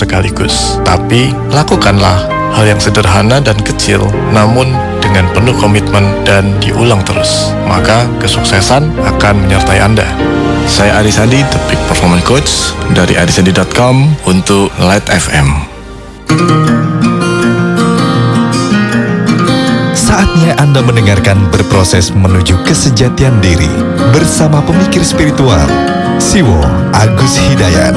sekaligus. Tapi, lakukanlah hal yang sederhana dan kecil, namun dengan penuh komitmen dan diulang terus. Maka kesuksesan akan menyertai Anda. Saya Adi Sandi, The Peak Performance Coach dari adisandi.com untuk Light FM. Saatnya Anda mendengarkan Berproses Menuju Kesejatian Diri bersama pemikir spiritual Siwo Agus Hidayat.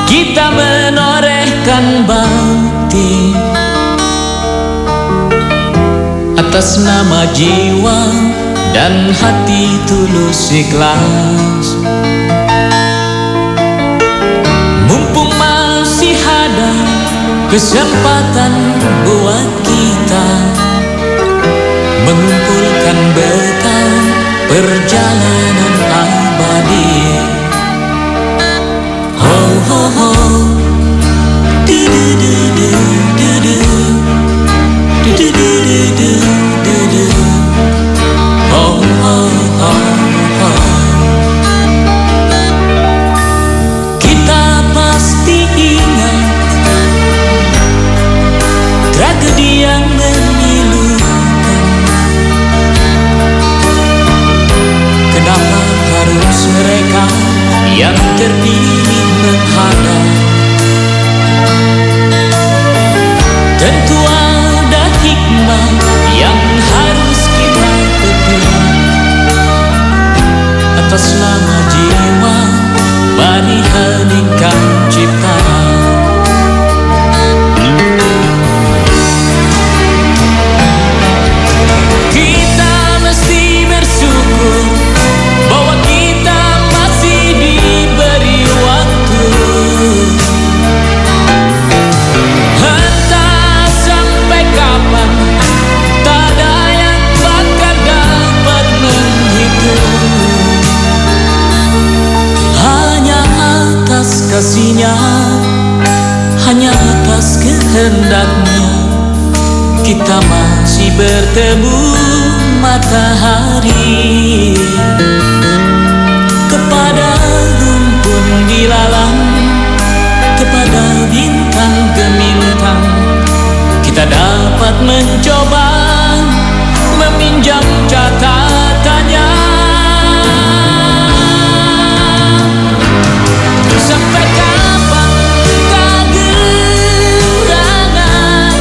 Kita menorehkan bakti atas nama jiwa dan hati tulus ikhlas. Mumpung masih ada kesempatan buat kita mengumpulkan bekal perjalanan abadi. Ho ho ho, du du du du du du, du du du du du du du, ho ho ho ho. Kita pasti ingat tragedi yang memilukan. Kenapa harus mereka yang terpilih menghadap? Tentu ada hikmah yang harus kita petik. Atas nama jiwa, mari heningkan cipta. Kita mesti bersyukur bahwa kita masih diberi waktu. Entah sampai kapan, tak ada yang bakal dapat menghitung. Hanya atas kasih-Nya, hanya atas kehendaknya, kita masih bertemu matahari. Kepada rumpun dilalang, kepada bintang gemintang, kita dapat mencoba meminjam catatannya. Sampai kapan kegerangan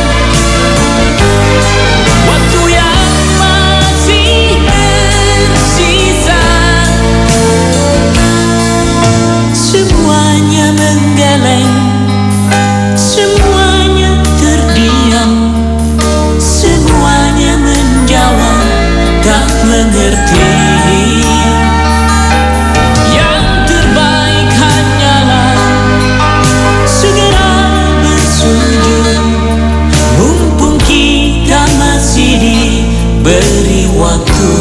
waktu yang masih tersisa? Semuanya menggeleng, semuanya terdiam, semuanya menjawab tak mengerti. Yang terbaik hanyalah segera bersujud, mumpung kita masih diberi waktu.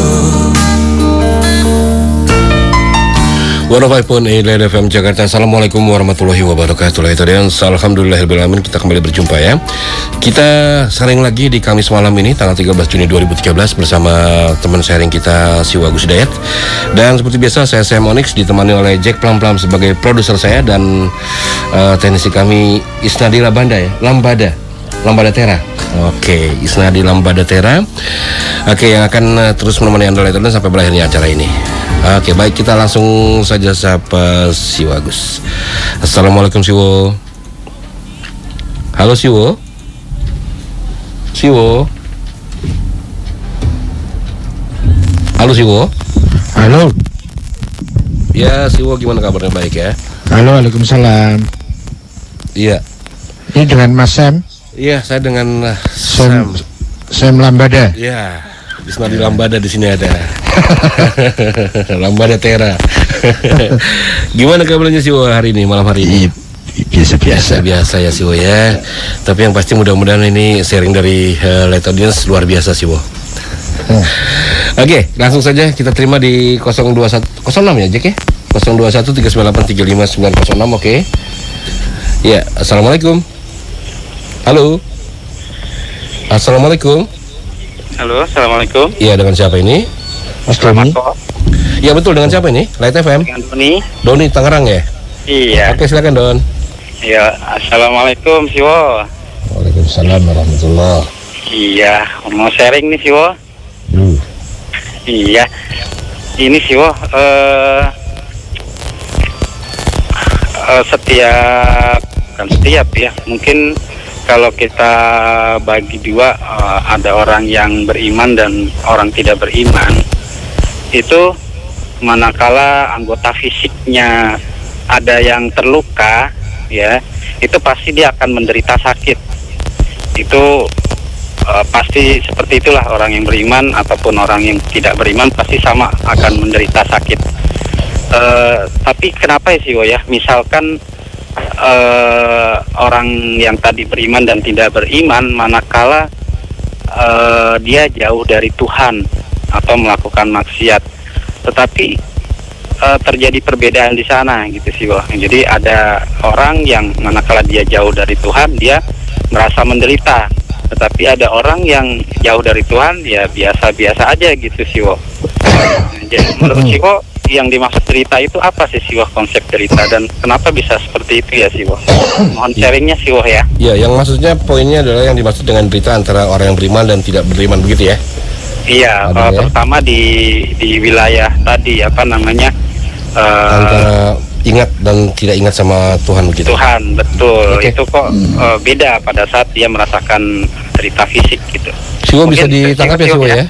105.8 FM Jakarta. Assalamualaikum warahmatullahi wabarakatuh. Alhamdulillahirrahmanirrahim. Kita kembali berjumpa ya. Kita sharing lagi di Kamis malam ini tanggal 13 Juni 2013 bersama teman sharing kita Siwo Agus Hidayat. Dan seperti biasa saya Sam Onyx ditemani oleh Jack Plam-Plam sebagai produser saya dan teknisi kami Isnadi Lambada Tera. Oke, Isnadi Lambada Tera. Oke, yang akan terus menemani Anda sampai berakhirnya acara ini. Oke, baik, kita langsung saja sapa Siwo Agus. Assalamualaikum Siwo. Halo Siwo. Siwo. Halo Siwo. Halo. Ya, Siwo gimana kabarnya? Baik ya? Halo, waalaikumsalam. Iya. Ini dengan Mas Sam? Iya, saya dengan Sam. Sam Lambada. Ya, Isnadi Lambada di sini ada. Lambada Tera. Gimana kabarnya Siwo hari ini, malam hari ini? Biasa-biasa. Biasa ya Siwo ya. Tapi yang pasti mudah-mudahan ini sharing dari Light Audience luar biasa Siwo. Oke, langsung saja kita terima di 021 06 ya Jack ya. 021 398 35906. Oke. Ya, assalamualaikum. Halo. Assalamualaikum. Halo, assalamualaikum. Iya, dengan siapa ini? Mas Doni. Iya betul, dengan siapa ini? Light FM. Dengan Doni. Doni Tangerang ya. Iya. Oke, silakan Don. Iya, assalamualaikum Siwo. Waalaikumsalam warahmatullah. Iya, mau sharing nih Siwo. Iya. Ini Siwo, setiap ya. Mungkin kalau kita bagi dua, ada orang yang beriman dan orang tidak beriman. Itu manakala anggota fisiknya ada yang terluka, ya, itu pasti dia akan menderita sakit. Itu pasti seperti itulah, orang yang beriman ataupun orang yang tidak beriman pasti sama akan menderita sakit. Tapi kenapa ya Siwo ya? Misalkan orang yang tadi beriman dan tidak beriman, manakala dia jauh dari Tuhan atau melakukan maksiat, tetapi terjadi perbedaan di sana gitu sih, Wah. Jadi ada orang yang manakala dia jauh dari Tuhan, dia merasa menderita, tetapi ada orang yang jauh dari Tuhan, ya biasa-biasa aja gitu sih, Wah. Jadi menurut Siwo, yang dimaksud cerita itu apa sih Siwo, konsep cerita, dan kenapa bisa seperti itu ya Siwo? Mohon sharingnya Siwo ya. Ya, yang maksudnya poinnya adalah yang dimaksud dengan berita antara orang yang beriman dan tidak beriman, begitu ya? Iya, terutama di wilayah tadi apa namanya? Antara ingat dan tidak ingat sama Tuhan begitu. Tuhan, betul. Oke. Itu kok beda pada saat dia merasakan cerita fisik gitu. Siwo bisa Mungkin ditangkap ya Siwo ya?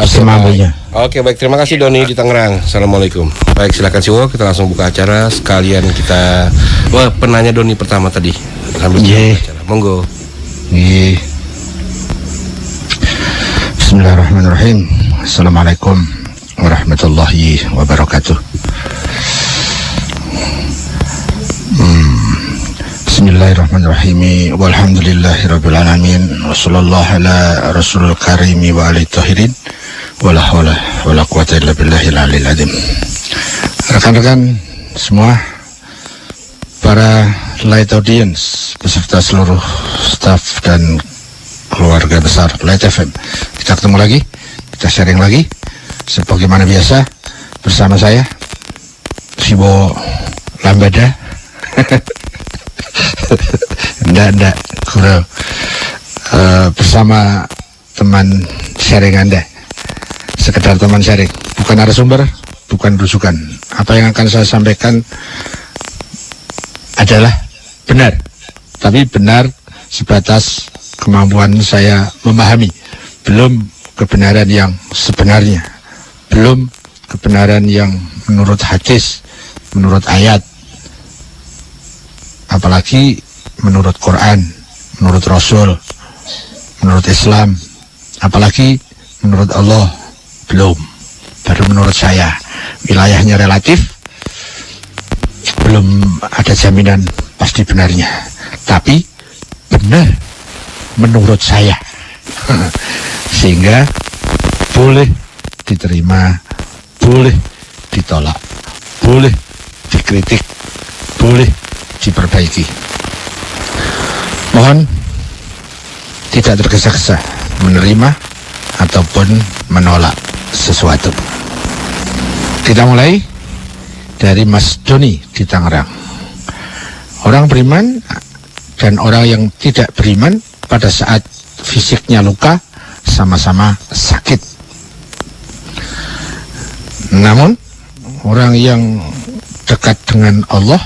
Semuanya. Oke, baik, terima kasih Doni di Tangerang. Assalamualaikum. Baik, silakan Siwo, kita langsung buka acara sekalian kita. Wah, penanya Doni pertama tadi. Sambil Iya. acara. Monggo. Bismillahirrahmanirrahim. Assalamualaikum warahmatullahi wabarakatuh. Bismillahirrahmanirrahim. Walhamdulillahirabbil alamin. Wassallallahu ala rasulil karimi wa alihi tahirin. Wala haula wala quwata illa billahil aliyil azim. Rekan-rekan semua, para Light Audience beserta seluruh staf dan keluarga besar Light FM, kita ketemu lagi, kita sharing lagi sebagaimana biasa bersama saya Siwo Lambada. Enggak kurang, bersama teman sharing Anda, sekedar teman sharing, bukan narasumber, bukan rujukan. Apa yang akan saya sampaikan adalah benar, tapi benar sebatas kemampuan saya memahami, belum kebenaran yang sebenarnya, belum kebenaran yang menurut hadis, menurut ayat, apalagi menurut Quran, menurut Rasul, menurut Islam, apalagi menurut Allah, belum. Baru menurut saya, wilayahnya relatif, belum ada jaminan pasti benarnya, tapi benar menurut saya. Sehingga boleh diterima, boleh ditolak, boleh dikritik, boleh diperbaiki. Mohon tidak tergesa-gesa menerima ataupun menolak sesuatu. Kita mulai dari Mas Doni di Tangerang. Orang beriman dan orang yang tidak beriman pada saat fisiknya luka sama-sama sakit. Namun orang yang dekat dengan Allah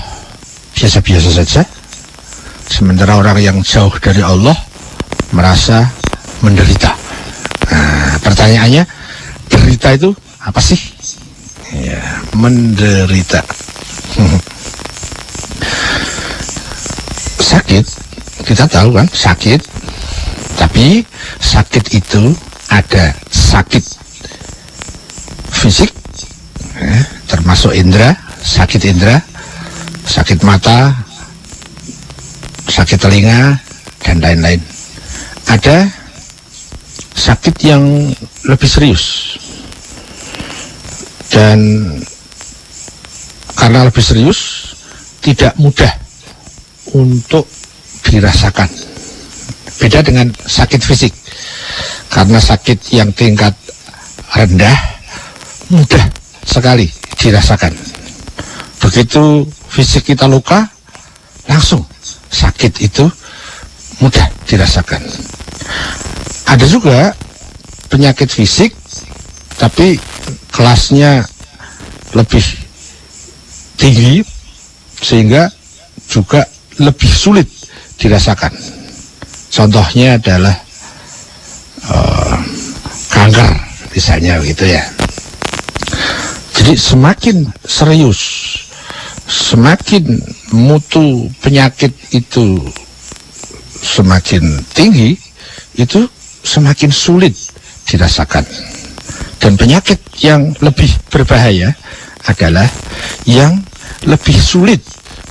biasa-biasa saja, sementara orang yang jauh dari Allah merasa menderita. Nah, pertanyaannya, derita itu apa sih? Ya, menderita. Sakit, kita tahu kan, sakit Tapi sakit itu ada sakit fisik, termasuk indera, sakit mata, sakit telinga, dan lain-lain. Ada sakit yang lebih serius, dan karena lebih serius tidak mudah untuk dirasakan. Beda dengan sakit fisik, karena sakit yang tingkat rendah mudah sekali dirasakan. Begitu fisik kita luka, langsung sakit itu mudah dirasakan. Ada juga penyakit fisik tapi kelasnya lebih tinggi sehingga juga lebih sulit dirasakan. Contohnya adalah kanker misalnya begitu ya. Jadi semakin serius, semakin mutu penyakit itu semakin tinggi, itu semakin sulit dirasakan. Dan penyakit yang lebih berbahaya adalah yang lebih sulit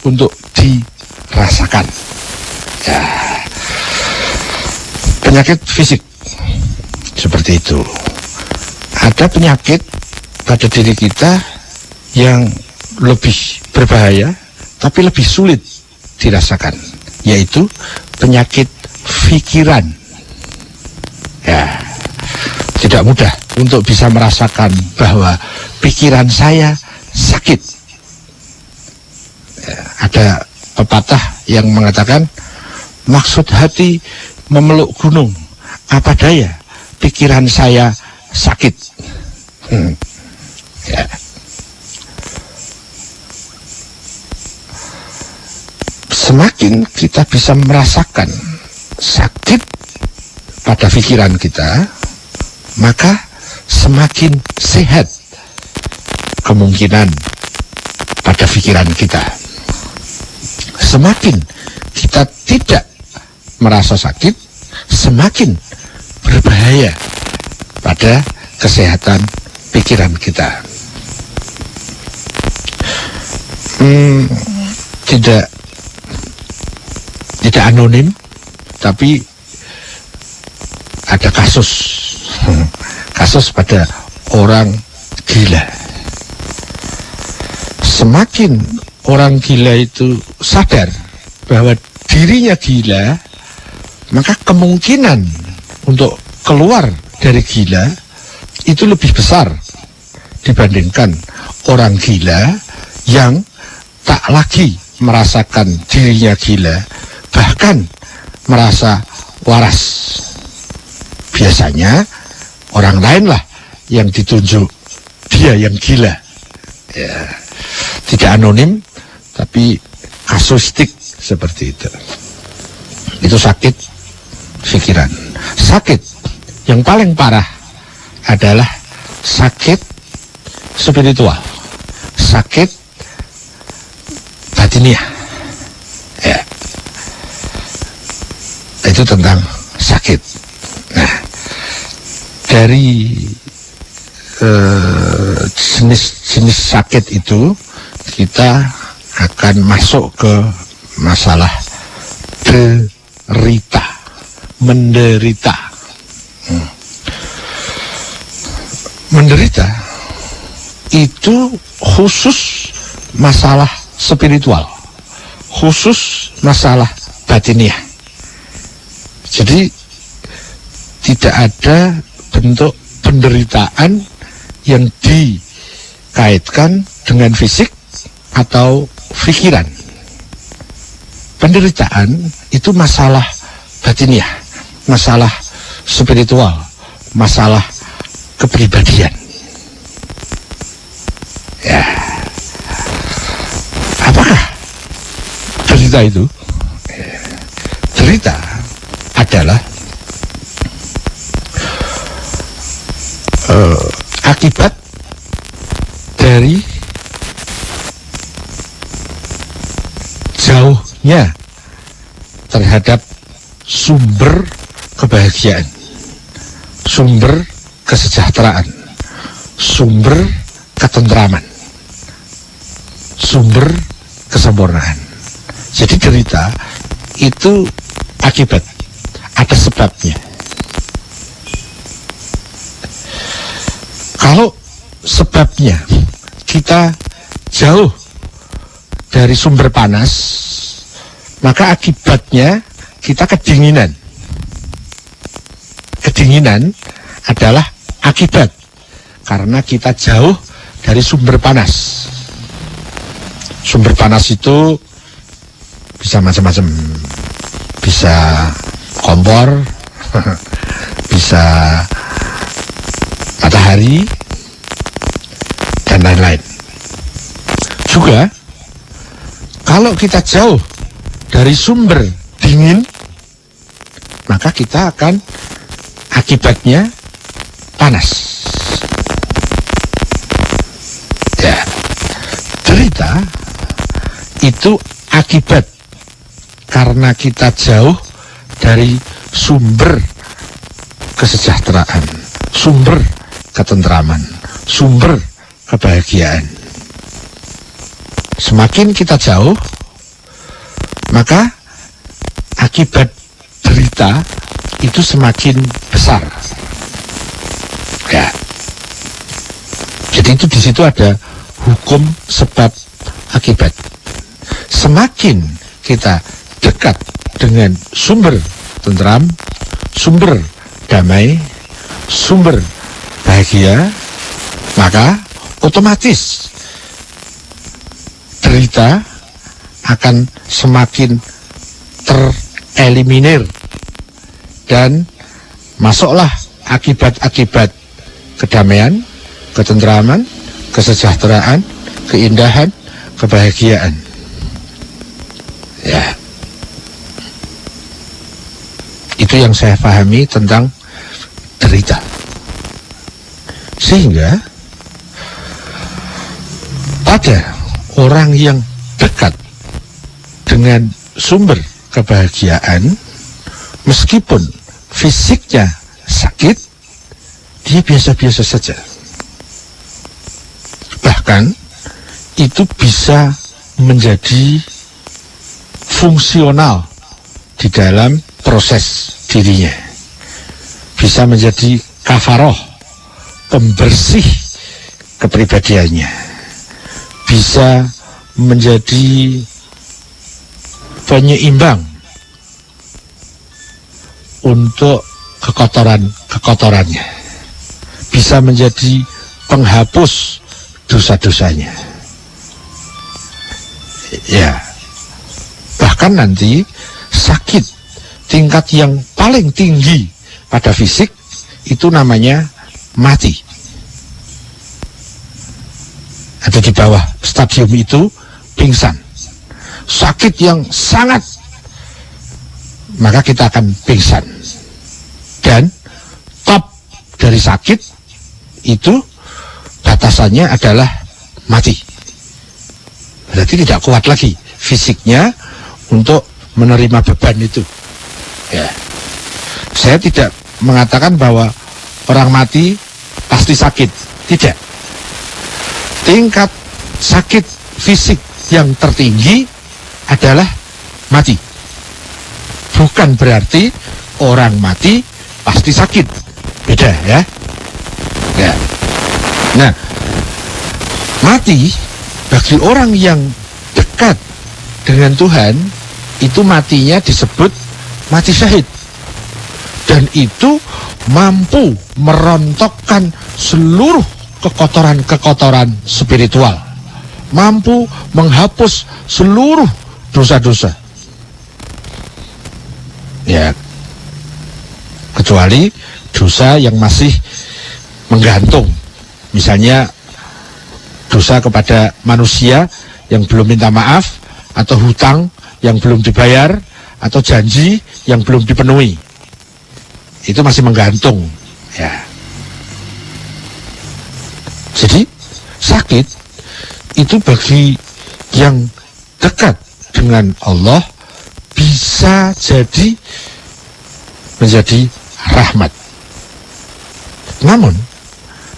untuk dirasakan. Ya, penyakit fisik seperti itu. Ada penyakit pada diri kita yang lebih berbahaya tapi lebih sulit dirasakan, yaitu penyakit pikiran. Ya, tidak mudah untuk bisa merasakan bahwa pikiran saya sakit. Ya, ada pepatah yang mengatakan, maksud hati memeluk gunung, apa daya pikiran saya sakit. Ya. Semakin kita bisa merasakan sakit pada pikiran kita, maka semakin sehat kemungkinan pada pikiran kita. Semakin kita tidak merasa sakit, semakin berbahaya pada kesehatan pikiran kita. Tidak anonim, tapi ada kasus pada orang gila. Semakin orang gila itu sadar bahwa dirinya gila, maka kemungkinan untuk keluar dari gila itu lebih besar dibandingkan orang gila yang tak lagi merasakan dirinya gila, bahkan merasa waras. Biasanya orang lainlah yang ditunjuk dia yang gila. Ya, tidak anonim, tapi kasuistik seperti itu. Itu sakit pikiran. Sakit yang paling parah adalah sakit spiritual, sakit batiniah. Ya, itu tentang sakit. Nah, dari jenis-jenis sakit itu kita akan masuk ke masalah menderita. Menderita itu khusus masalah spiritual, khusus masalah batiniah. Jadi tidak ada bentuk penderitaan yang dikaitkan dengan fisik atau pikiran. Penderitaan itu masalah batiniah, masalah spiritual, masalah kepribadian. Ya, apakah derita itu? Derita adalah akibat dari jauhnya terhadap sumber kebahagiaan, sumber kesejahteraan, sumber ketentraman, sumber kesempurnaan. Jadi derita itu akibat, ada sebabnya. Kalau sebabnya kita jauh dari sumber panas, maka akibatnya kita kedinginan. Kedinginan adalah akibat karena kita jauh dari sumber panas. Sumber panas itu bisa macam-macam, bisa kompor, bisa matahari, dan lain-lain. Juga kalau kita jauh dari sumber dingin, maka kita akan akibatnya panas. Ya, derita itu akibat karena kita jauh dari sumber kesejahteraan, sumber ketentraman, sumber kebahagiaan. Semakin kita jauh, maka akibat derita itu semakin besar. Ya. Jadi itu di situ ada hukum sebab akibat. Semakin kita dekat dengan sumber tentram, sumber damai, sumber bahagia, maka otomatis derita akan semakin tereliminir dan masuklah akibat-akibat kedamaian, ketentraman, kesejahteraan, keindahan, kebahagiaan. Ya, itu yang saya pahami tentang derita. Sehingga pada orang yang dekat dengan sumber kebahagiaan, meskipun fisiknya sakit, dia biasa-biasa saja. Bahkan itu bisa menjadi fungsional di dalam proses dirinya. Bisa menjadi kafaroh, pembersih kepribadiannya. Bisa menjadi penyeimbang untuk kekotoran-kekotorannya. Bisa menjadi penghapus dosa-dosanya. Ya, bahkan nanti sakit tingkat yang paling tinggi pada fisik itu namanya mati. Atau di bawah stadium itu pingsan. Sakit yang sangat, maka kita akan pingsan. Dan top dari sakit itu batasannya adalah mati. Berarti tidak kuat lagi fisiknya untuk menerima beban itu. Ya. Saya tidak mengatakan bahwa orang mati pasti sakit. Tidak. Tingkat sakit fisik yang tertinggi adalah mati. Bukan berarti orang mati pasti sakit. Beda ya. Ya. Nah, mati bagi orang yang dekat dengan Tuhan, itu matinya disebut mati syahid. Dan itu mampu merontokkan seluruh kekotoran-kekotoran spiritual. Mampu menghapus seluruh dosa-dosa. Ya, kecuali dosa yang masih menggantung. Misalnya dosa kepada manusia yang belum minta maaf, atau hutang yang belum dibayar, atau janji yang belum dipenuhi. Itu masih menggantung. Ya. Jadi sakit itu bagi yang dekat dengan Allah bisa jadi menjadi rahmat. Namun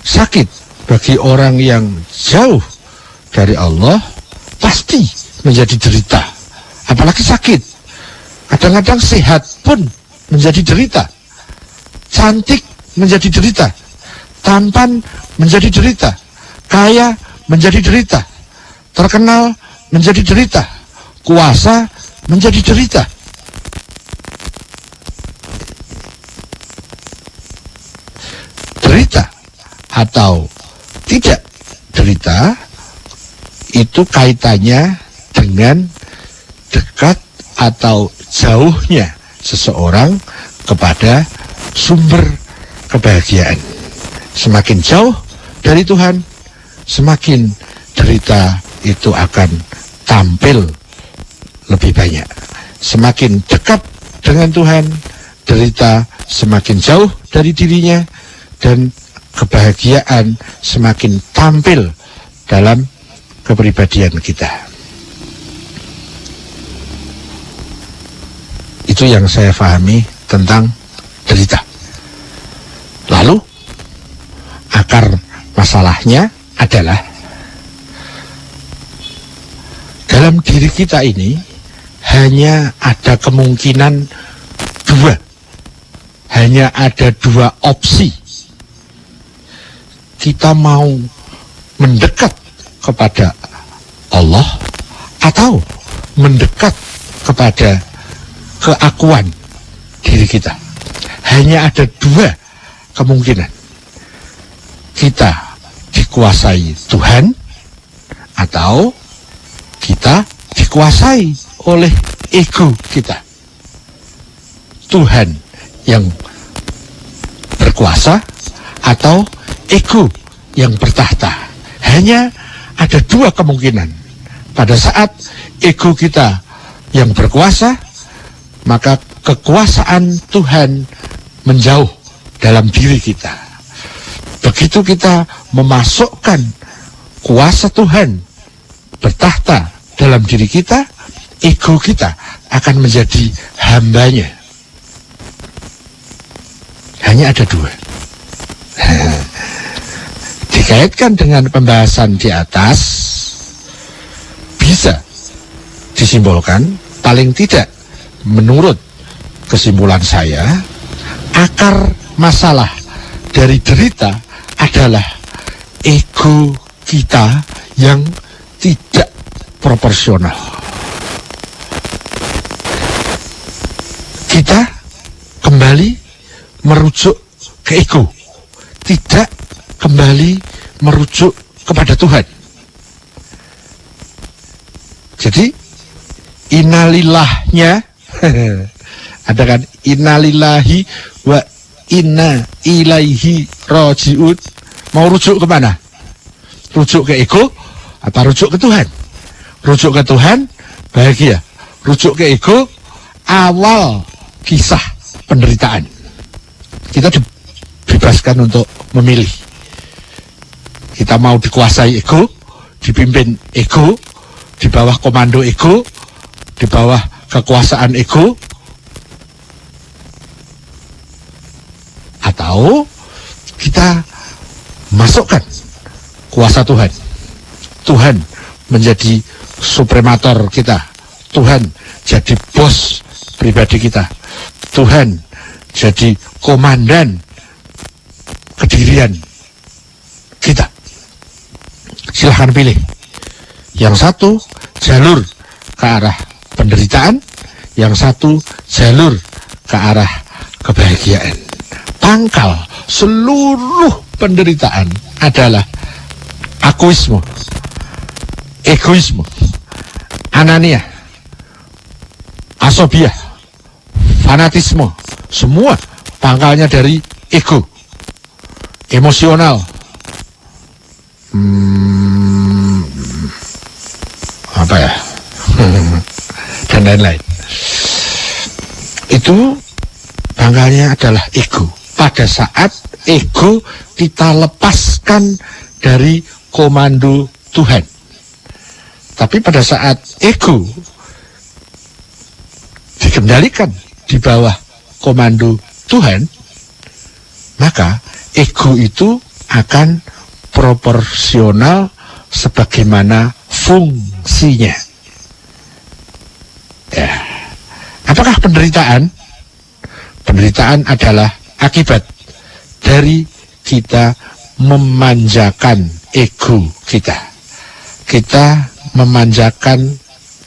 sakit bagi orang yang jauh dari Allah pasti menjadi derita. Apalagi sakit. Kadang-kadang sehat pun menjadi derita. Cantik menjadi derita. Tampan menjadi derita. Kaya menjadi derita. Terkenal menjadi derita. Kuasa menjadi derita. Derita atau tidak derita itu kaitannya dengan dekat atau jauhnya seseorang kepada sumber kebahagiaan. Semakin jauh dari Tuhan, semakin derita itu akan tampil lebih banyak. Semakin dekat dengan Tuhan, derita semakin jauh dari dirinya, dan kebahagiaan semakin tampil dalam kepribadian kita. Itu yang saya pahami tentang derita. Lalu akar masalahnya adalah dalam diri kita ini hanya ada kemungkinan dua, hanya ada dua opsi. Kita mau mendekat kepada Allah atau mendekat kepada keakuan diri kita. Hanya ada dua kemungkinan. Kita dikuasai Tuhan atau kita dikuasai oleh ego kita. Tuhan yang berkuasa atau ego yang bertahta. Hanya ada dua kemungkinan. Pada saat ego kita yang berkuasa, maka kekuasaan Tuhan menjauh dalam diri kita. Begitu kita memasukkan kuasa Tuhan bertahta dalam diri kita, ego kita akan menjadi hambanya. Hanya ada dua. Dikaitkan dengan pembahasan di atas, bisa disimbolkan, paling tidak menurut kesimpulan saya, akar masalah dari derita adalah ego kita yang tidak proporsional. Kita kembali merujuk ke ego, tidak kembali merujuk kepada Tuhan. Jadi innalillahnya ada kan, innalillahi wa inna ilaihi rajiun. Mau rujuk kemana? Rujuk ke ego atau rujuk ke Tuhan? Rujuk ke Tuhan bahagia. Rujuk ke ego awal kisah penderitaan. Kita dibebaskan untuk memilih. Kita mau dikuasai ego, dipimpin ego, di bawah komando ego, di bawah kekuasaan ego, atau kita masukkan kuasa Tuhan. Tuhan menjadi supremator kita. Tuhan jadi bos pribadi kita. Tuhan jadi komandan kedirian kita. Silahkan pilih. Yang satu jalur ke arah penderitaan, yang satu jalur ke arah kebahagiaan. Pangkal seluruh penderitaan adalah akuisme, egoisme, anania, asobiah, fanatisme. Semua pangkalnya dari ego, emosional, apa ya, dan lain-lain. Itu pangkalnya adalah ego. Pada saat ego kita lepaskan dari komando Tuhan. Tapi pada saat ego dikendalikan di bawah komando Tuhan, maka ego itu akan proporsional sebagaimana fungsinya. Ya. Apakah penderitaan? Penderitaan adalah akibat dari kita memanjakan ego kita. Kita memanjakan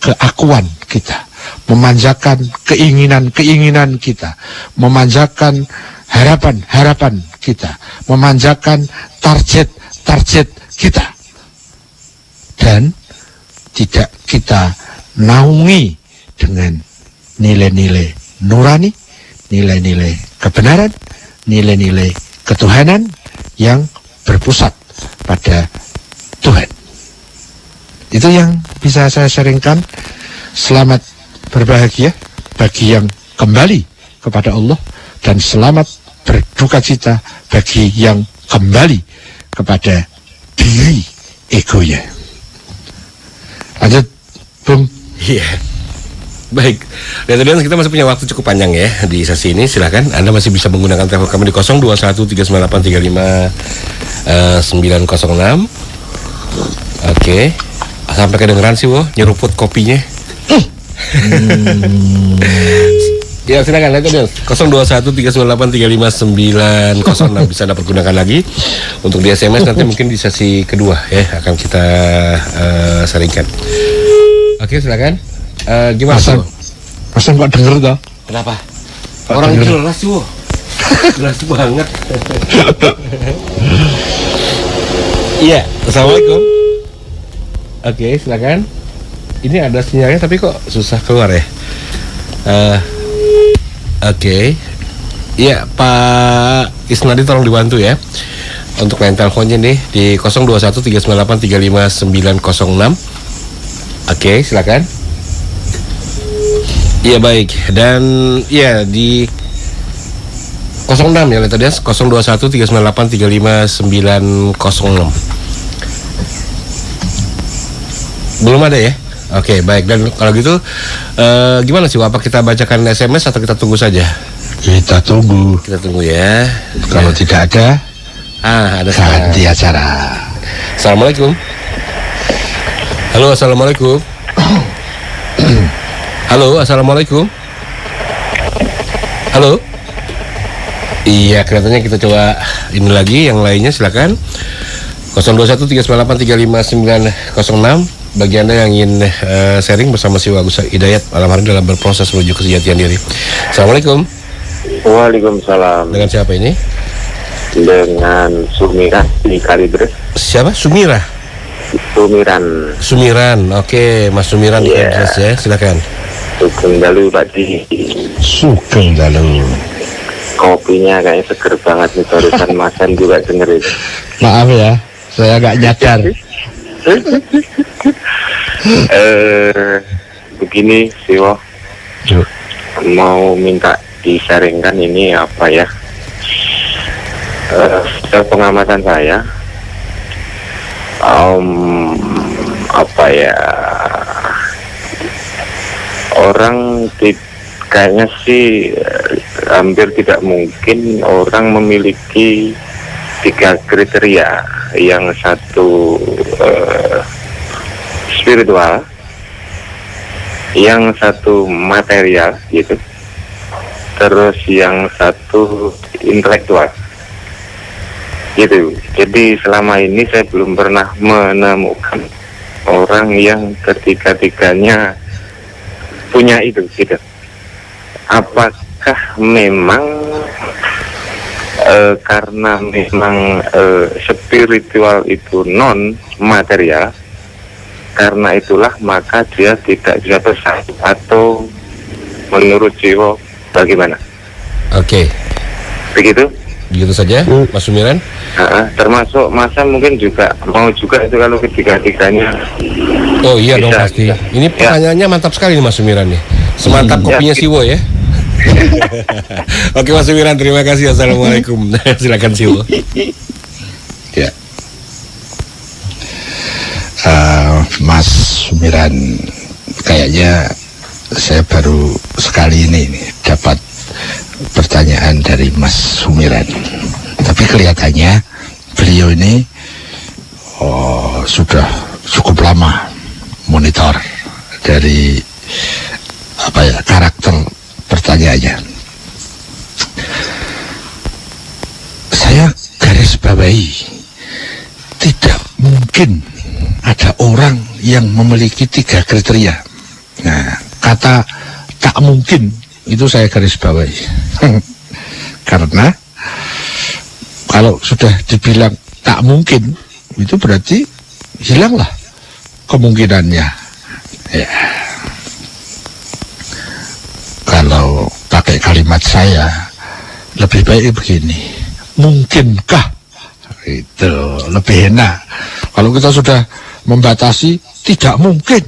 keakuan kita, memanjakan keinginan-keinginan kita, memanjakan harapan-harapan kita, memanjakan target-target kita, dan tidak kita naungi dengan nilai-nilai nurani, nilai-nilai kebenaran, nilai-nilai ketuhanan yang berpusat pada Tuhan. Itu yang bisa saya sharingkan. Selamat berbahagia bagi yang kembali kepada Allah, dan selamat berduka cita bagi yang kembali kepada diri egonya. Lanjut, Bung. Iya. Baik, dan tadi kita masih punya waktu cukup panjang ya di sesi ini. Silakan, Anda masih bisa menggunakan telepon kami di 02139835 906. Oke, sampai kedengeran sih, nyeruput kopinya. Ya silakan, itu dia 02139835 906 bisa Anda pergunakan lagi untuk di SMS. Nanti mungkin di sesi kedua ya akan kita sharingkan. Oke, silakan. Gimana tuh? Masa nggak denger toh? Kenapa? Orang jelas sih, jelas banget. Iya, assalamualaikum. Oke, silakan. Ini ada sinyalnya tapi kok susah keluar ya. Oke. Iya, Pak Isnadi tolong dibantu ya untuk main teleponnya nih di 02139835 906. Oke, silakan. Iya baik, dan ya di 06 ya tadi 02139835 906. Belum ada ya? Oke, baik. Dan kalau gitu gimana sih, apa kita bacakan SMS atau kita tunggu saja? Kita tunggu. Kita tunggu ya. Kalau tidak ada, ada ganti acara. Assalamualaikum. Halo, assalamualaikum. Halo, assalamualaikum. Halo. Iya, kelihatannya kita coba ini lagi, yang lainnya silakan. 02139835 906. Bagi Anda yang ingin sharing bersama Siwa Agus Hidayat malam hari dalam berproses menuju kesejatian diri. Assalamualaikum. Waalaikumsalam. Dengan siapa ini? Dengan Sumira di Kalideres. Siapa? Sumira. Sumiran. Oke, Mas Sumiran di Kalideres ya, silakan. Sugeng dalu Pak Di. Sugeng dalu. Kopinya kayaknya seger banget nih, barusan Masan juga dengerin. Maaf ya, saya nggak nyadar. Begini Siwo, mau minta disaringkan ini apa ya? Pengamatan saya, apa ya? Orang kayaknya sih hampir tidak mungkin orang memiliki 3 kriteria. Yang satu spiritual, yang satu material gitu, terus yang satu intelektual gitu. Jadi selama ini saya belum pernah menemukan orang yang ketiga-tiganya punya itu gitu. Apakah memang karena memang spiritual itu non material, karena itulah maka dia tidak bisa bersatu, atau menurut Jiwo bagaimana? Oke. Begitu saja, Mas Sumiran. Termasuk masa mungkin juga mau juga itu kalau ketiga-tiganya. Oh iya bisa, dong pasti. bisa. Ini pertanyaannya mantap sekali nih Mas Sumiran nih. Semantap kopinya Siwo ya. Oke Mas Sumiran, terima kasih. Assalamualaikum. Silakan Siwo. Ya. Mas Sumiran, kayaknya saya baru sekali ini dapat pertanyaan dari Mas Sumiran. Tapi kelihatannya beliau ini sudah cukup lama monitor dari karakter pertanyaannya. Saya garis bawahi, tidak mungkin ada orang yang memiliki 3 kriteria. Nah, kata tak mungkin itu saya garis bawahi. Karena kalau sudah dibilang tak mungkin, itu berarti hilanglah kemungkinannya. Ya. Kalau pakai kalimat saya, lebih baik begini, mungkinkah? Itu lebih enak. Kalau kita sudah membatasi tidak mungkin,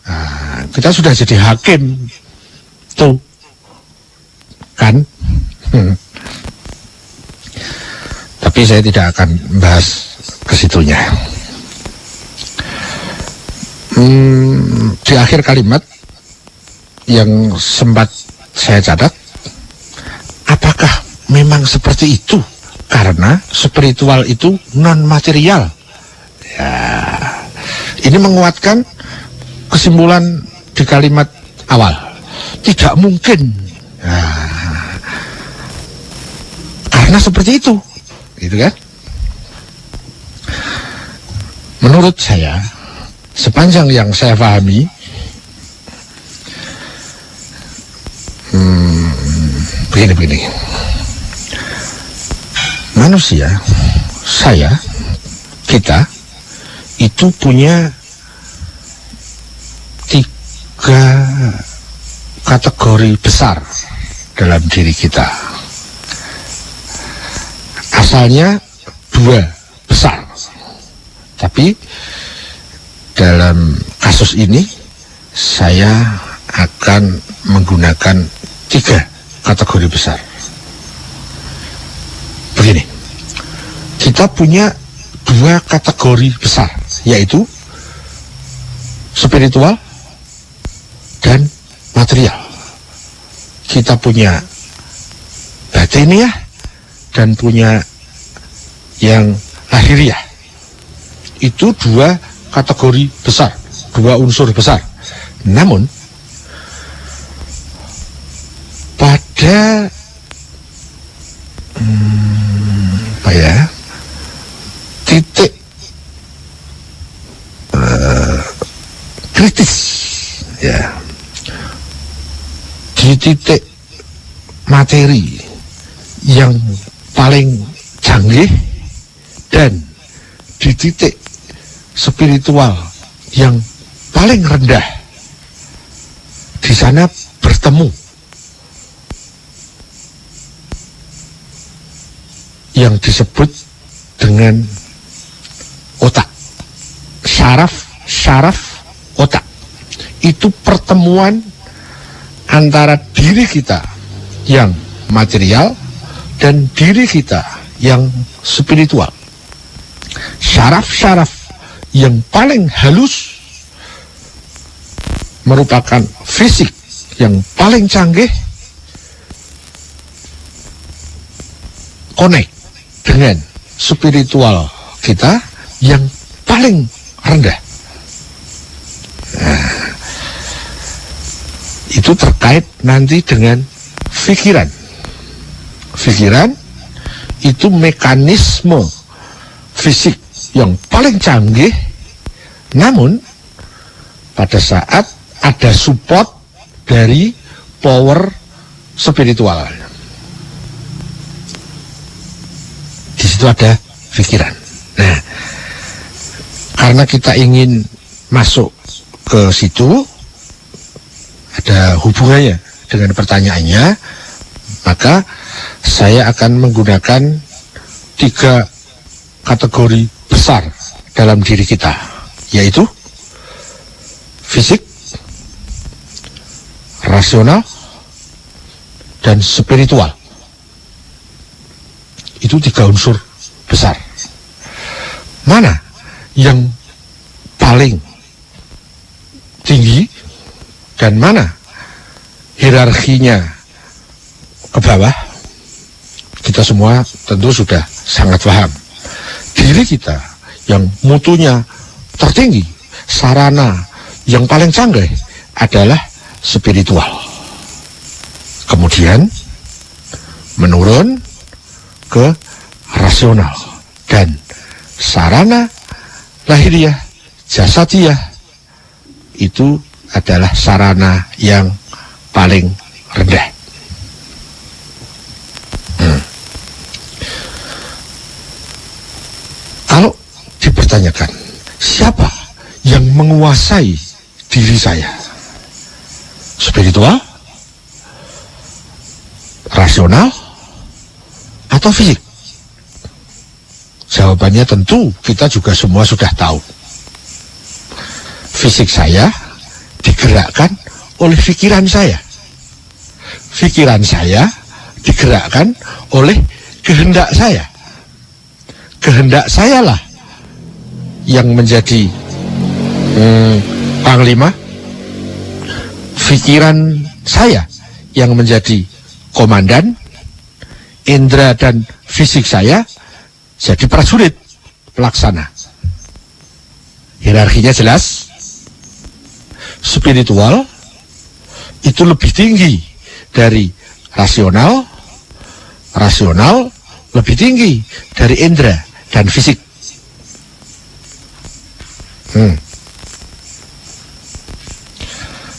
nah, kita sudah jadi hakim tuh kan. Tapi saya tidak akan bahas ke situnya. Di akhir kalimat yang sempat saya catat, apakah memang seperti itu? Karena spiritual itu non material. Ya, ini menguatkan kesimpulan di kalimat awal. Tidak mungkin. Nah, karena seperti itu, gitu kan? Menurut saya, sepanjang yang saya pahami, begini. Manusia, saya, kita itu punya 3 kategori besar dalam diri kita. Asalnya 2 besar, tapi dalam kasus ini saya akan menggunakan 3 kategori besar. Begini, kita punya 2 kategori besar, yaitu spiritual dan material. Kita punya batiniah dan punya yang lahiriah. Itu 2 kategori besar, 2 unsur besar. Namun pada titik kritis, ya, di titik materi yang paling canggih dan di titik spiritual yang paling rendah, di sana bertemu yang disebut dengan otak. Syaraf otak. Itu pertemuan antara diri kita yang material dan diri kita yang spiritual. Syaraf yang paling halus merupakan fisik yang paling canggih, connect dengan spiritual kita yang paling rendah. Nah, itu terkait nanti dengan pikiran. Pikiran itu mekanisme fisik yang paling canggih, namun pada saat ada support dari power spiritual. Di situ ada pikiran. Nah, karena kita ingin masuk ke situ, ada hubungannya dengan pertanyaannya, maka saya akan menggunakan 3 kategori besar dalam diri kita, yaitu fisik, rasional, dan spiritual. Itu 3 unsur besar. Mana yang paling tinggi dan mana hierarkinya ke bawah, kita semua tentu sudah sangat paham. Diri kita yang mutunya tertinggi, sarana yang paling canggih adalah spiritual. Kemudian menurun ke rasional, dan sarana lahiriah, jasadiah itu adalah sarana yang paling rendah. Kalau dipertanyakan, siapa yang menguasai diri saya? Spiritual, rasional, atau fisik? Jawabannya tentu kita juga semua sudah tahu. Fisik saya digerakkan oleh pikiran saya. Pikiran saya digerakkan oleh kehendak saya. Kehendak sayalah yang menjadi panglima, pikiran saya yang menjadi komandan, indera dan fisik saya jadi prajurit pelaksana. Hierarkinya jelas. Spiritual itu lebih tinggi dari rasional, rasional lebih tinggi dari indera dan fisik.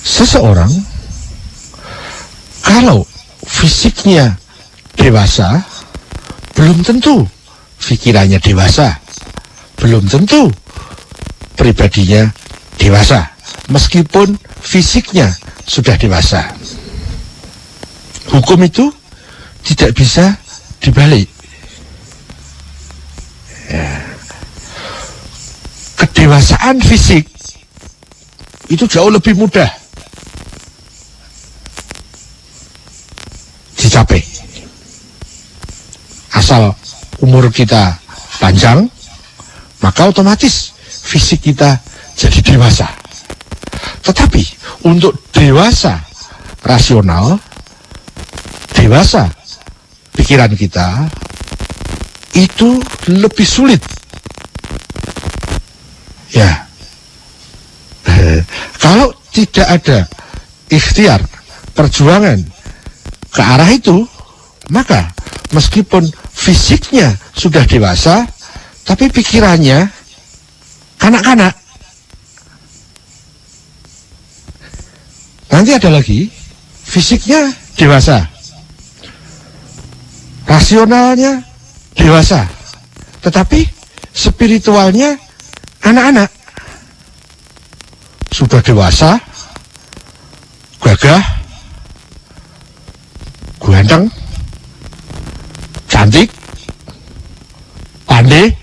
Seseorang kalau fisiknya dewasa, belum tentu pikirannya dewasa, belum tentu pribadinya dewasa, meskipun fisiknya sudah dewasa. Hukum itu tidak bisa dibalik. Kedewasaan fisik itu jauh lebih mudah dicapai, asal umur kita panjang, maka otomatis fisik kita jadi dewasa. Tetapi untuk dewasa rasional, dewasa pikiran kita itu lebih sulit. Ya, kalau tidak ada ikhtiar, perjuangan ke arah itu, maka meskipun fisiknya sudah dewasa, tapi pikirannya kanak-kanak. Nanti ada lagi, fisiknya dewasa, rasionalnya dewasa, tetapi spiritualnya anak-anak. Sudah dewasa, gagah, ganteng, cantik, pandai,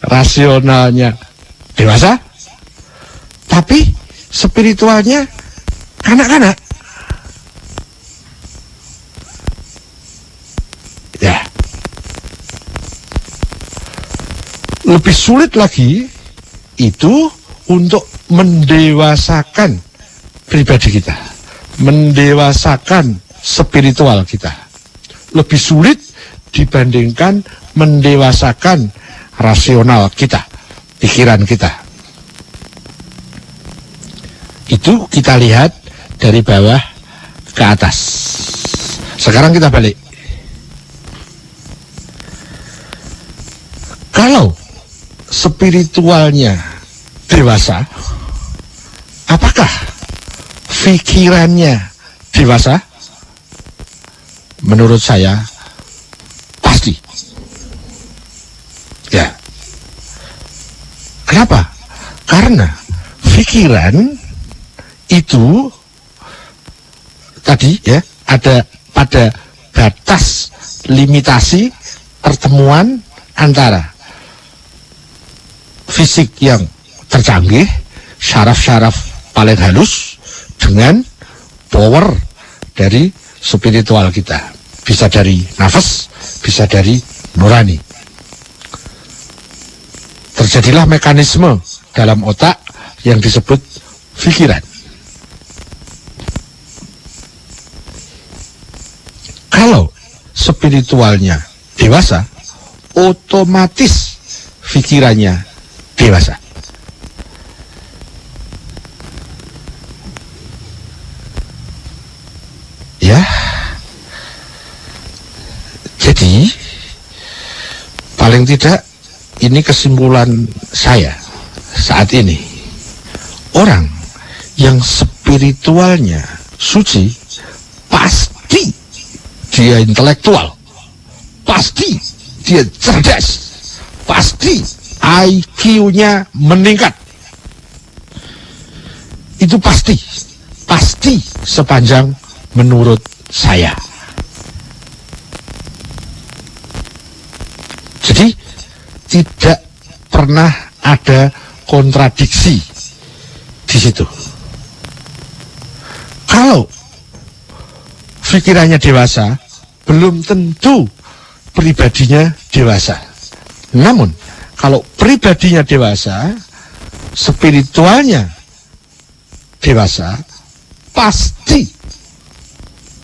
rasionalnya dewasa, tapi spiritualnya anak-anak. Ya, lebih sulit lagi itu untuk mendewasakan pribadi kita, mendewasakan spiritual kita. Lebih sulit dibandingkan mendewasakan rasional kita, pikiran kita. Itu kita lihat dari bawah ke atas. Sekarang kita balik. Kalau spiritualnya dewasa, apakah pikirannya dewasa? Menurut saya pasti. Ya. Kenapa? Karena pikiran itu tadi ya ada pada batas limitasi pertemuan antara fisik yang tercanggih, syaraf-syaraf paling halus, dengan power dari spiritual kita. Bisa dari nafas, bisa dari nurani. Terjadilah mekanisme dalam otak yang disebut pikiran. Kalau spiritualnya dewasa, otomatis pikirannya dewasa. Ya, jadi paling tidak ini kesimpulan saya saat ini. Orang yang spiritualnya suci, pasti dia intelektual, pasti dia cerdas, pasti IQ-nya meningkat. Itu pasti sepanjang menurut saya. Jadi tidak pernah ada kontradiksi di situ. Kalau pikirannya dewasa, belum tentu pribadinya dewasa. Namun kalau pribadinya dewasa, spiritualnya dewasa, pasti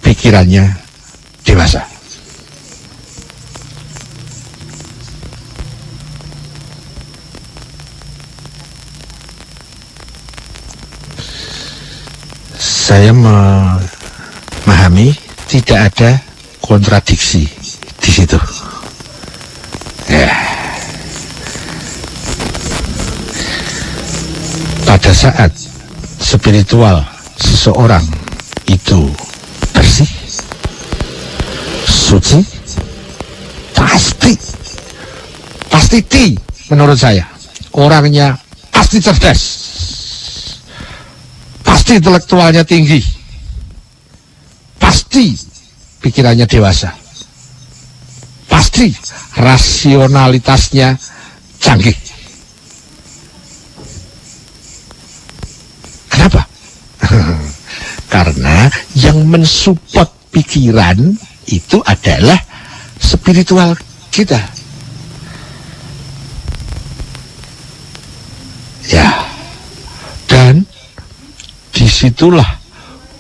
pikirannya dewasa. Saya memahami tidak ada kontradiksi di situ. Ya. Pada saat spiritual seseorang itu bersih, suci, pasti menurut saya orangnya pasti cerdas, pasti intelektualnya tinggi, pasti pikirannya dewasa, pasti rasionalitasnya canggih. Kenapa? Karena yang mensupport pikiran itu adalah spiritual kita. Ya, dan disitulah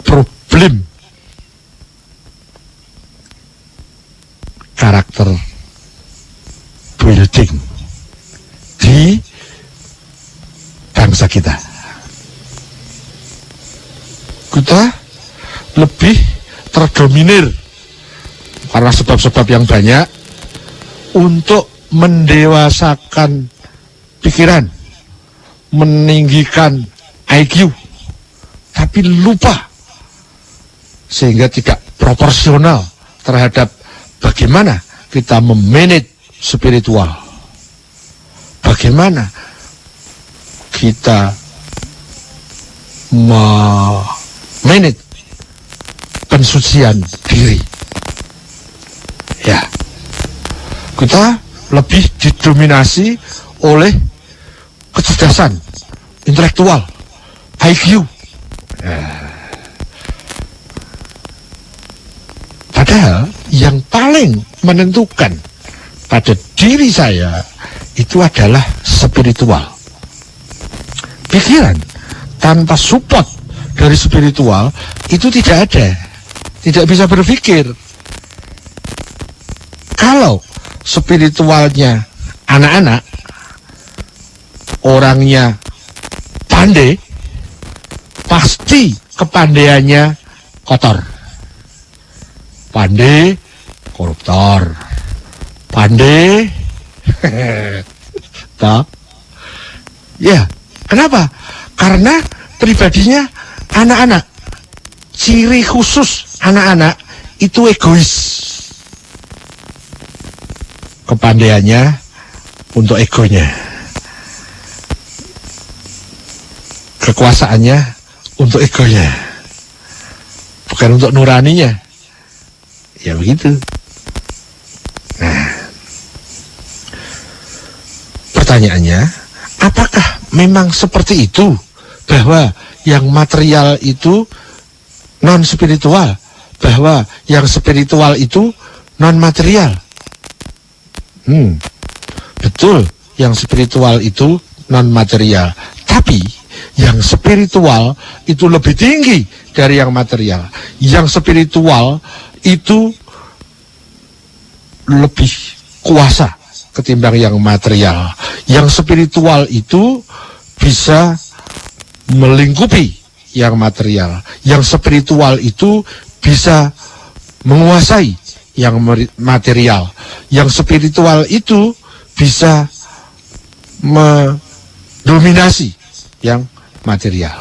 problem karakter building di bangsa kita. Kita lebih terdominir karena sebab-sebab yang banyak untuk mendewasakan pikiran, meninggikan IQ, tapi lupa sehingga tidak proporsional terhadap bagaimana kita memanage spiritual, bagaimana kita memanage pensucian diri. Ya, kita lebih didominasi oleh kecerdasan intelektual, IQ. Padahal yang paling menentukan pada diri saya itu adalah spiritual. Pikiran tanpa support dari spiritual itu tidak ada, tidak bisa berpikir. Kalau spiritualnya anak-anak, orangnya pandai, pasti kepandaiannya kotor. Pandai, koruptor. Pandai, tak? Ya, kenapa? Karena pribadinya anak-anak. Ciri khusus anak-anak itu egois. Kepandaiannya untuk egonya. Kekuasaannya untuk egonya. Bukan untuk nuraninya. Ya begitu. Nah, pertanyaannya, apakah memang seperti itu? Bahwa yang material itu non-spiritual, bahwa yang spiritual itu non-material. Betul, yang spiritual itu non-material. Tapi yang spiritual itu lebih tinggi dari yang material. Yang spiritual itu lebih kuasa ketimbang yang material. Yang spiritual itu bisa melingkupi yang material. Yang spiritual itu bisa menguasai yang material. Yang spiritual itu bisa mendominasi yang material.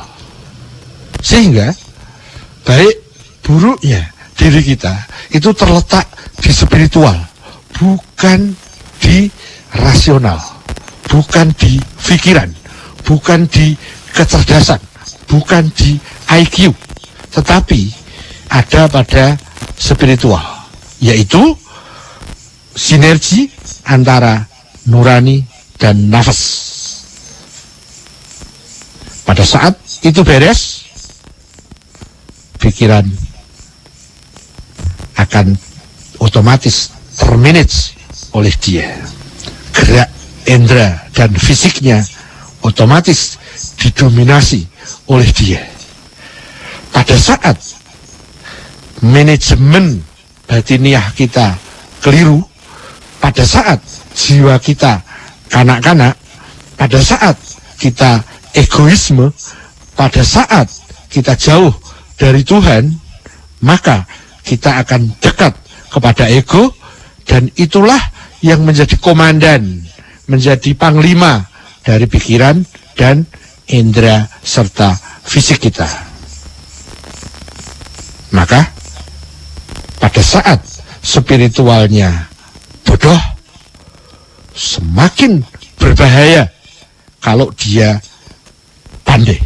Sehingga baik buruknya diri kita itu terletak di spiritual, bukan di rasional, bukan di pikiran, bukan di kecerdasan, bukan di IQ, tetapi ada pada spiritual, yaitu sinergi antara nurani dan nafas. Pada saat itu beres, pikiran akan otomatis termanage oleh dia. Gerak indera dan fisiknya otomatis didominasi oleh dia. Pada saat manajemen batiniah kita keliru, pada saat jiwa kita kanak-kanak, pada saat kita egoisme, pada saat kita jauh dari Tuhan, maka kita akan dekat kepada ego, dan itulah yang menjadi komandan, menjadi panglima dari pikiran dan indera serta fisik kita. Maka pada saat spiritualnya bodoh, semakin berbahaya kalau dia pandai,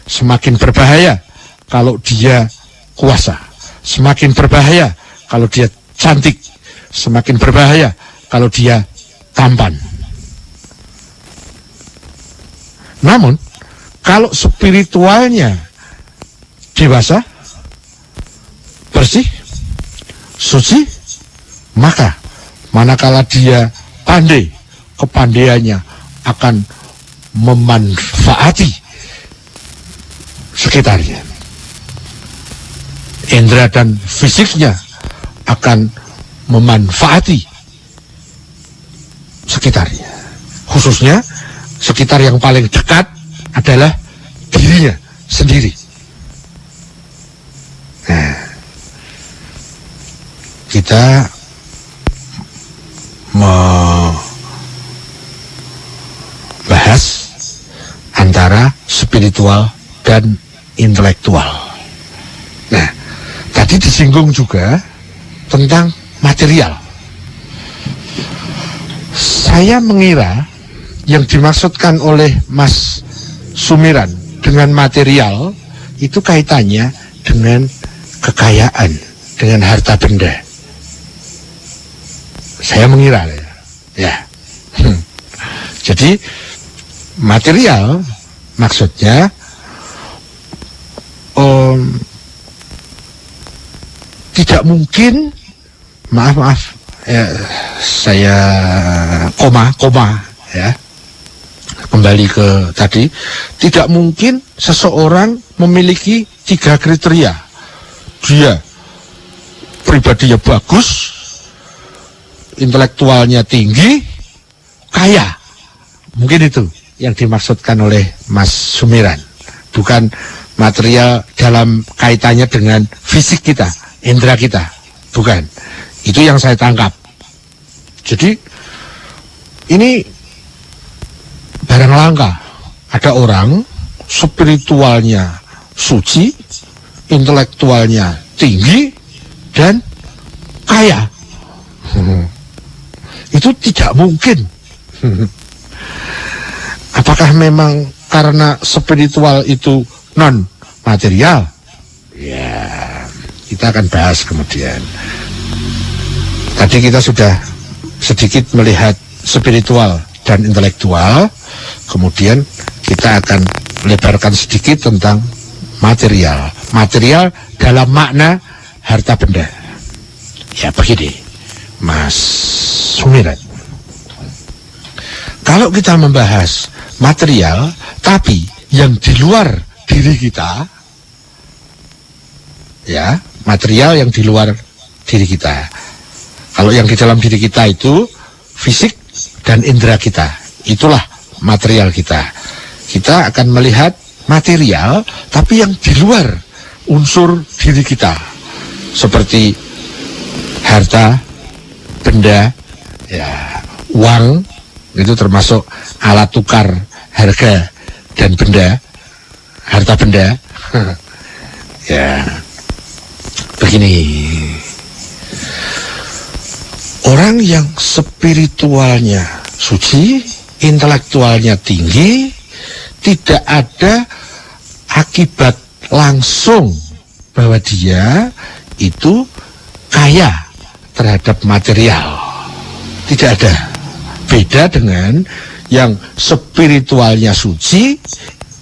semakin berbahaya kalau dia kuasa, semakin berbahaya kalau dia cantik, semakin berbahaya kalau dia tampan. Namun kalau spiritualnya dewasa, bersih, suci, maka manakala dia pandai, kepandaiannya akan memanfaati sekitarnya. Indera dan fisiknya akan memanfaati sekitarnya. Khususnya sekitar yang paling dekat adalah dirinya sendiri. Nah, kita membahas antara spiritual dan intelektual. Nah, tadi disinggung juga tentang material. Saya mengira yang dimaksudkan oleh Mas Sumiran dengan material itu kaitannya dengan kekayaan, dengan harta benda. Saya mengira ya. Jadi material maksudnya tidak mungkin, maaf ya, saya koma ya, kembali ke tadi, tidak mungkin seseorang memiliki 3 kriteria. Dia pribadinya bagus, intelektualnya tinggi, kaya. Mungkin itu yang dimaksudkan oleh Mas Sumiran, bukan material dalam kaitannya dengan fisik kita, indera kita, bukan. Itu yang saya tangkap. Jadi ini barang langka. Ada orang spiritualnya suci, intelektualnya tinggi, dan kaya. Itu tidak mungkin. Apakah memang karena spiritual itu non material? Ya, kita akan bahas kemudian. Tadi kita sudah sedikit melihat spiritual dan intelektual, kemudian kita akan lebarkan sedikit tentang material. Material dalam makna harta benda. Ya begini, Mas Sumiran. Kalau kita membahas material, tapi yang di luar diri kita, ya, material yang di luar diri kita. Kalau yang di dalam diri kita itu fisik dan indera kita, itulah material kita. Kita akan melihat material, tapi yang di luar unsur diri kita, seperti harta, benda, ya, uang, itu termasuk alat tukar harga dan benda, harta benda. Ya, begini. Orang yang spiritualnya suci, intelektualnya tinggi, tidak ada akibat langsung bahwa dia itu kaya terhadap material. Tidak ada. Beda dengan yang spiritualnya suci,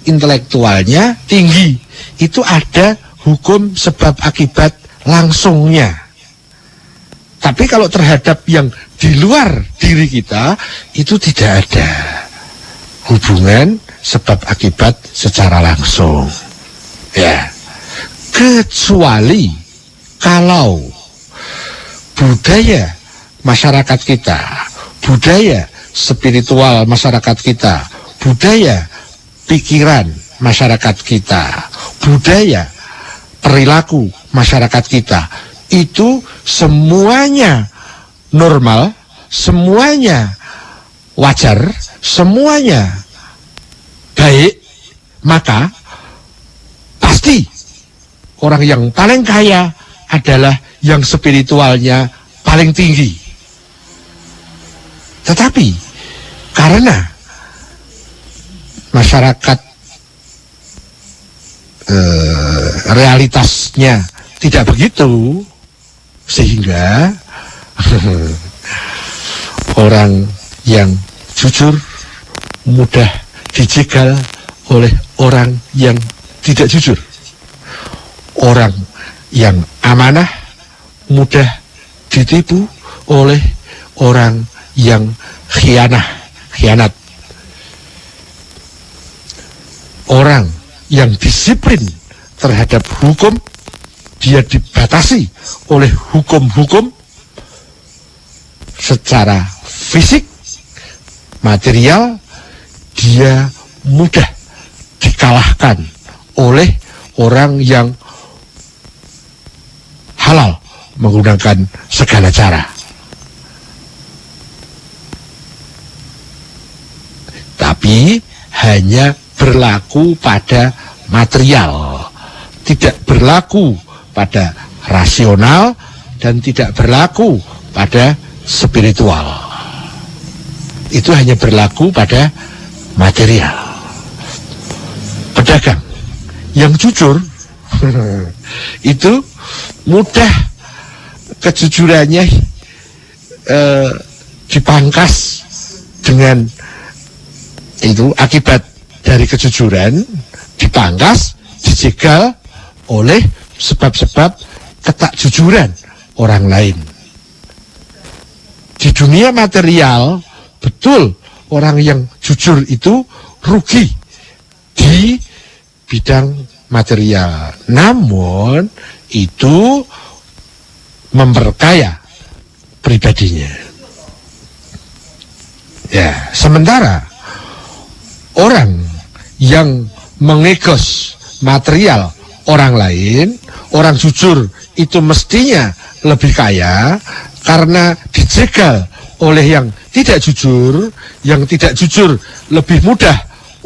intelektualnya tinggi. Itu ada hukum sebab akibat langsungnya. Tapi kalau terhadap yang di luar diri kita, itu tidak ada hubungan sebab akibat secara langsung. Ya. Kecuali kalau budaya masyarakat kita, budaya spiritual masyarakat kita, budaya pikiran masyarakat kita, budaya perilaku masyarakat kita, itu semuanya normal, semuanya wajar, semuanya baik, maka pasti orang yang paling kaya adalah yang spiritualnya paling tinggi. Tetapi karena masyarakat realitasnya tidak begitu, sehingga orang yang jujur mudah dijegal oleh orang yang tidak jujur. Orang yang amanah mudah ditipu oleh orang yang khianat. Orang yang disiplin terhadap hukum, dia dibatasi oleh hukum-hukum secara fisik, material, dia mudah dikalahkan oleh orang yang halal menggunakan segala cara. Tapi hanya berlaku pada material, tidak berlaku pada rasional, dan tidak berlaku pada spiritual. Itu hanya berlaku pada material. Pedagang yang jujur itu mudah kejujurannya dipangkas dengan itu, akibat dari kejujuran dipangkas, dijegal oleh sebab-sebab ketakjujuran orang lain. Di dunia material, betul orang yang jujur itu rugi di bidang material, namun itu memperkaya pribadinya. Ya, sementara orang yang mengekos material orang lain, orang jujur itu mestinya lebih kaya karena dijegal oleh yang tidak jujur. Yang tidak jujur lebih mudah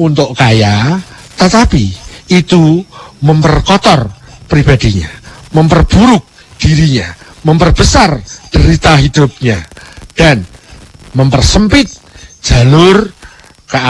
untuk kaya, tetapi itu memperkotor pribadinya, memperburuk dirinya, memperbesar derita hidupnya, dan mempersempit jalur ke arah